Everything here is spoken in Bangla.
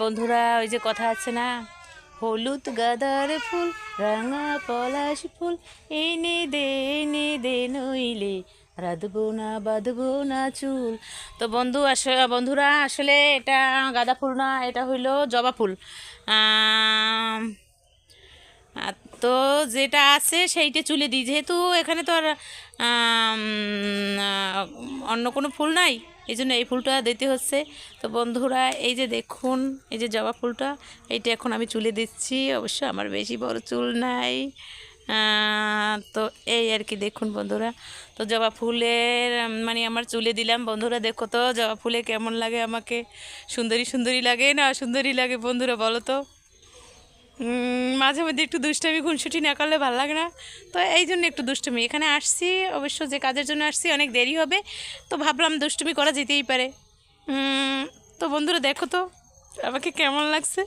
বন্ধুরা, ওই যে কথা আছে না, হলুদ গাঁদার ফুল, রাঙা পলাশ ফুল, এনে দে নইলে রাধবো না বাঁধবো না চুল। তো বন্ধুরা, আসলে এটা গাঁদা ফুল না, এটা হইলো জবা ফুল। আম, তো যেটা আছে সেইটা চুলে দিই, যেহেতু এখানে তো আর আম, অন্য কোনো ফুল নাই, এই জন্য এই ফুলটা দিতে হচ্ছে। তো বন্ধুরা, এই যে দেখুন, এই যে জবা ফুলটা, এইটা এখন আমি চুলে দিচ্ছি। অবশ্য আমার বেশি বড় চুল নাই। তো এই আর কি, দেখুন বন্ধুরা। তো জবা ফুলের মানে আমার চুলে দিলাম। বন্ধুরা দেখো তো জবা ফুলে কেমন লাগে আমাকে, সুন্দরী সুন্দরী লাগে না সুন্দরী লাগে বন্ধুরা, বলো তো? মাঝে মধ্যে একটু দুষ্টামি খুনসুটি না করলে ভালো লাগে না। তো এই জন্য একটু দুষ্টুমি, এখানে আসছি অবশ্য যে কাজের জন্য আসছি, অনেক দেরি হবে, তো ভাবলাম দুষ্টুমি করা যেতেই পারে। তো বন্ধুরা দেখো তো আমাকে কেমন লাগছে।